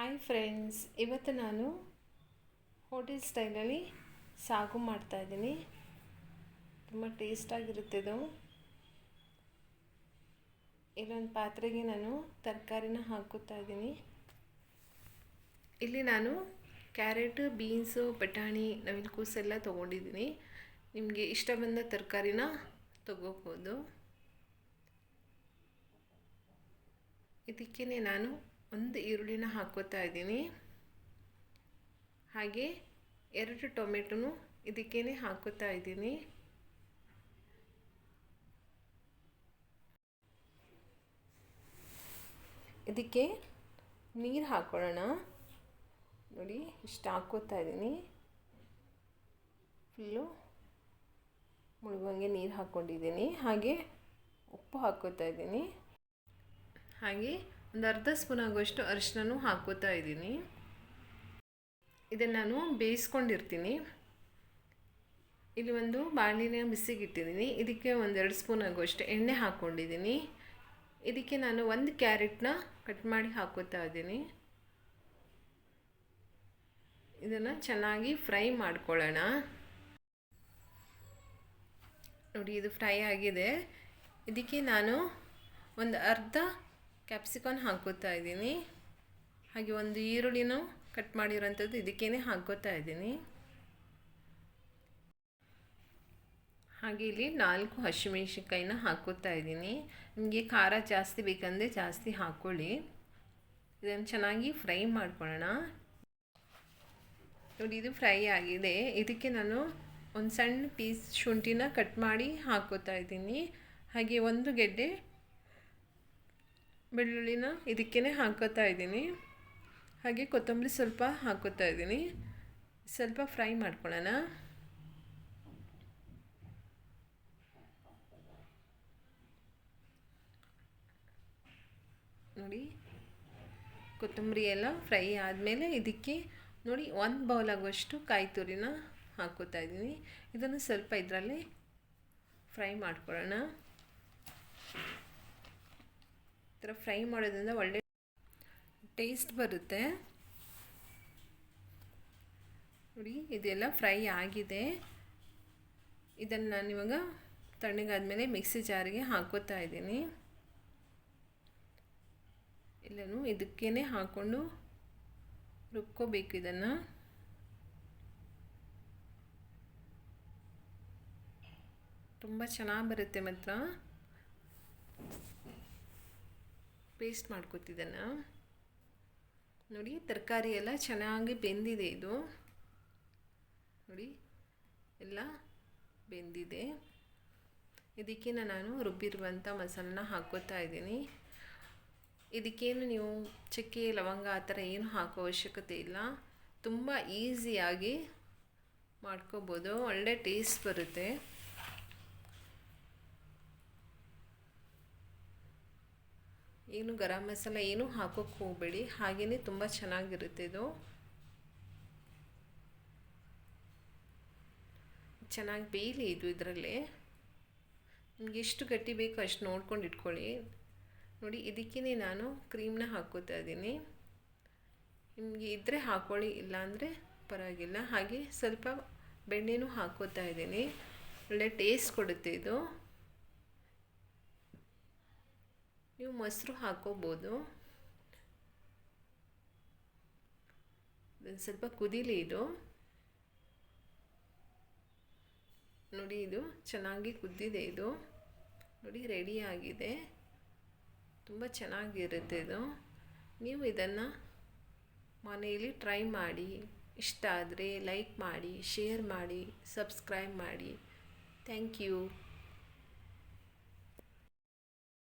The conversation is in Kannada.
ಹಾಯ್ ಫ್ರೆಂಡ್ಸ್, ಇವತ್ತು ನಾನು ಹೋಟೆಲ್ ಸ್ಟೈಲಲ್ಲಿ ಸಾಗು ಮಾಡ್ತಾಯಿದ್ದೀನಿ. ತುಂಬ ಟೇಸ್ಟಾಗಿರುತ್ತೆ ಇದು. ಇಲ್ಲೊಂದು ಪಾತ್ರೆಗೆ ನಾನು ತರಕಾರಿನ ಹಾಕುತ್ತಾ ಇದ್ದೀನಿ. ಇಲ್ಲಿ ನಾನು ಕ್ಯಾರೆಟ್, ಬೀನ್ಸು, ಬಟಾಣಿ, ನವಿಲುಕೋಸು ಎಲ್ಲ ತೊಗೊಂಡಿದ್ದೀನಿ. ನಿಮಗೆ ಇಷ್ಟ ಬಂದ ತರಕಾರಿನ ತೊಗೋಬೋದು. ಇದಕ್ಕೆ ನಾನು ಒಂದು ಈರುಳ್ಳಿನ ಹಾಕೋತಾ ಇದ್ದೀನಿ. ಹಾಗೆ 2 ಟೊಮೆಟೊನು ಇದಕ್ಕೇ ಹಾಕೋತಾ ಇದ್ದೀನಿ. ಇದಕ್ಕೆ ನೀರು ಹಾಕೊಳ್ಳೋಣ. ನೋಡಿ, ಇಷ್ಟು ಹಾಕೋತಾ ಇದ್ದೀನಿ. ಫುಲ್ಲು ಮುಳುಗುವಂಗೆ ನೀರು ಹಾಕ್ಕೊಂಡಿದ್ದೀನಿ. ಹಾಗೆ ಉಪ್ಪು ಹಾಕೋತಾ ಇದ್ದೀನಿ. ಹಾಗೆ ಒಂದು ಅರ್ಧ ಸ್ಪೂನ್ ಆಗುವಷ್ಟು ಅರಿಶಿನೂ ಹಾಕೋತಾ ಇದ್ದೀನಿ. ಇದನ್ನು ನಾನು ಬೇಯಿಸ್ಕೊಂಡಿರ್ತೀನಿ. ಇಲ್ಲಿ ಒಂದು ಬಾಣಲಿನ ಬಿಸಿಗಿಟ್ಟಿದ್ದೀನಿ. ಇದಕ್ಕೆ 1-2 ಸ್ಪೂನ್ ಆಗುವಷ್ಟು ಎಣ್ಣೆ ಹಾಕ್ಕೊಂಡಿದ್ದೀನಿ. ಇದಕ್ಕೆ ನಾನು 1 ಕ್ಯಾರೆಟ್ನ ಕಟ್ ಮಾಡಿ ಹಾಕೋತಾ ಇದ್ದೀನಿ. ಇದನ್ನು ಚೆನ್ನಾಗಿ ಫ್ರೈ ಮಾಡ್ಕೊಳ್ಳೋಣ. ನೋಡಿ, ಇದು ಫ್ರೈ ಆಗಿದೆ. ಇದಕ್ಕೆ ನಾನು ಒಂದು ಅರ್ಧ ಕ್ಯಾಪ್ಸಿಕನ್ ಹಾಕೋತಾ ಇದ್ದೀನಿ. ಹಾಗೆ ಒಂದು ಈರುಳ್ಳಿನೂ ಕಟ್ ಮಾಡಿರೋಂಥದ್ದು ಇದಕ್ಕೇ ಹಾಕೋತಾ ಇದ್ದೀನಿ. ಹಾಗೆ ಇಲ್ಲಿ 4 ಹಸಿಮೆಣಸಿನ್ಕಾಯಿನ ಹಾಕೋತಾ ಇದ್ದೀನಿ. ನಿಮಗೆ ಖಾರ ಜಾಸ್ತಿ ಬೇಕಂದರೆ ಜಾಸ್ತಿ ಹಾಕ್ಕೊಳ್ಳಿ. ಇದನ್ನು ಚೆನ್ನಾಗಿ ಫ್ರೈ ಮಾಡ್ಕೊಳ್ಳೋಣ. ನೋಡಿ, ಇದು ಫ್ರೈ ಆಗಿದೆ. ಇದಕ್ಕೆ ನಾನು ಒಂದು ಸಣ್ಣ ಪೀಸ್ ಶುಂಠಿನ ಕಟ್ ಮಾಡಿ ಹಾಕೋತಾ ಇದ್ದೀನಿ. ಹಾಗೆ 1 ಗೆಡ್ಡೆ ಬೆಳ್ಳುಳ್ಳಿನ ಇದಕ್ಕೇ ಹಾಕೋತಾ ಇದ್ದೀನಿ. ಹಾಗೆ ಕೊತ್ತಂಬರಿ ಸ್ವಲ್ಪ ಹಾಕೋತಾ ಇದ್ದೀನಿ. ಸ್ವಲ್ಪ ಫ್ರೈ ಮಾಡ್ಕೊಳ್ಳೋಣ. ನೋಡಿ, ಕೊತ್ತಂಬರಿ ಎಲ್ಲ ಫ್ರೈ ಆದಮೇಲೆ ಇದಕ್ಕೆ ನೋಡಿ 1 ಬೌಲ್ ಆಗುವಷ್ಟು ಕಾಯಿ ತುರಿನ ಹಾಕೋತಾ ಇದ್ದೀನಿ. ಇದನ್ನು ಸ್ವಲ್ಪ ಇದರಲ್ಲಿ ಫ್ರೈ ಮಾಡ್ಕೊಳ್ಳೋಣ. ಈ ಥರ ಫ್ರೈ ಮಾಡೋದ್ರಿಂದ ಒಳ್ಳೆ ಟೇಸ್ಟ್ ಬರುತ್ತೆ. ನೋಡಿ, ಇದೆಲ್ಲ ಫ್ರೈ ಆಗಿದೆ. ಇದನ್ನು ನಾನು ಇವಾಗ ತಣ್ಣಗಾದ್ಮೇಲೆ ಮಿಕ್ಸಿ ಜಾರಿಗೆ ಹಾಕೋತಾ ಇದ್ದೀನಿ. ಎಲ್ಲನೂ ಇದಕ್ಕೇ ಹಾಕ್ಕೊಂಡು ರುಬ್ಕೋಬೇಕು. ಇದನ್ನು ತುಂಬ ಚೆನ್ನಾಗಿ ಬರುತ್ತೆ. ಮಾತ್ರ ಪೇಸ್ಟ್ ಮಾಡ್ಕೊತಿದ್ದನ್ನು ನೋಡಿ, ತರಕಾರಿ ಎಲ್ಲ ಚೆನ್ನಾಗಿ ಬೆಂದಿದೆ. ಇದು ನೋಡಿ, ಎಲ್ಲ ಬೆಂದಿದೆ. ಇದಕ್ಕೆ ನಾನು ರುಬ್ಬಿರುವಂಥ ಮಸಾಲನ ಹಾಕೋತಾ ಇದ್ದೀನಿ. ಇದಕ್ಕೇನು ನೀವು ಚಕ್ಕೆ, ಲವಂಗ ಆ ಥರ ಏನು ಹಾಕೋ ಅವಶ್ಯಕತೆ ಇಲ್ಲ. ತುಂಬ ಈಸಿಯಾಗಿ ಮಾಡ್ಕೋಬೋದು. ಒಳ್ಳೆ ಟೇಸ್ಟ್ ಬರುತ್ತೆ. ಏನು ಗರಂ ಮಸಾಲ ಏನು ಹಾಕೋಕ್ಕೆ ಹೋಗಬೇಡಿ. ಹಾಗೆಯೇ ತುಂಬ ಚೆನ್ನಾಗಿರುತ್ತೆ. ಇದು ಚೆನ್ನಾಗಿ ಬೇಯಲಿ. ಇದು ಇದರಲ್ಲೇ ನಿಮಗೆ ಎಷ್ಟು ಗಟ್ಟಿ ಬೇಕೋ ಅಷ್ಟು ನೋಡ್ಕೊಂಡು ಇಟ್ಕೊಳ್ಳಿ. ನೋಡಿ, ಇದಕ್ಕೇ ನಾನು ಕ್ರೀಮ್ನ ಹಾಕೋತಾ ಇದ್ದೀನಿ. ನಿಮಗೆ ಇದ್ದರೆ ಹಾಕ್ಕೊಳ್ಳಿ, ಇಲ್ಲಾಂದರೆ ಪರವಾಗಿಲ್ಲ. ಹಾಗೆ ಸ್ವಲ್ಪ ಬೆಣ್ಣೆನೂ ಹಾಕೋತಾ ಇದ್ದೀನಿ. ಒಳ್ಳೆ ಟೇಸ್ಟ್ ಕೊಡುತ್ತೆ ಇದು. ನೀವು ಮೊಸರು ಹಾಕೋಬೋದು. ಇದನ್ನು ಸ್ವಲ್ಪ ಕುದೀಲಿ. ಇದು ನೋಡಿ, ಇದು ಚೆನ್ನಾಗಿ ಕುದ್ದಿದೆ. ಇದು ನೋಡಿ, ರೆಡಿ ಆಗಿದೆ. ತುಂಬ ಚೆನ್ನಾಗಿರುತ್ತೆ ಇದು. ನೀವು ಇದನ್ನು ಮನೆಯಲ್ಲಿ ಟ್ರೈ ಮಾಡಿ. ಇಷ್ಟ ಆದರೆ ಲೈಕ್ ಮಾಡಿ, ಶೇರ್ ಮಾಡಿ, ಸಬ್ಸ್ಕ್ರೈಬ್ ಮಾಡಿ. Thank you.